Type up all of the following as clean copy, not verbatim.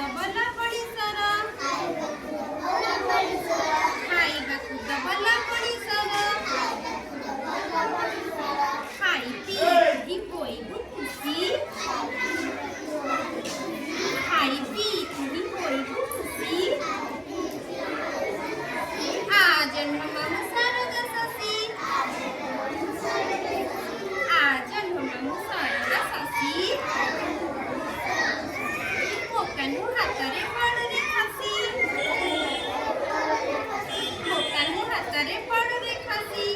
ଦବଲା ପଡ଼ିଶର ଖାଇବାକୁ ଦବଲା ପଡ଼ିଶର ଖାଇ ପିଇ ହୋଇବୁ ଖୁସି ଖାଇ ପିଇ ହୋଇବୁ ଖୁସି ଆ ଜନ୍ମ ମାମୁଁ ଶାରଦା ଶଶୀ ଆ ଜନ୍ମ ମାମୁଁ ଶାରଦା ଶଶୀ ମୋ କାହ୍ନୁ ହାତରେ ପଡ଼ୁରେ ଖସି ମୋ କାହ୍ନୁ ହାତରେ ପଡ଼ୁରେ ଖସି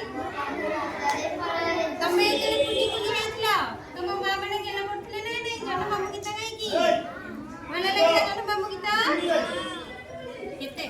ତମେ ଯେତେବେଳେ କୁନି କୁନି ହେଇଥିଲ ତମ ମା ମାନେ ଜ୍ଞାନ କରୁଥିଲେ ନା ନାଇଁ ଜନ୍ମ ମାମୁଁ ଗୀତ ଗାଇକି ଭଲ ଲାଗିଲା ଜନ୍ମ ମାମୁଁ ଗୀତ କେତେ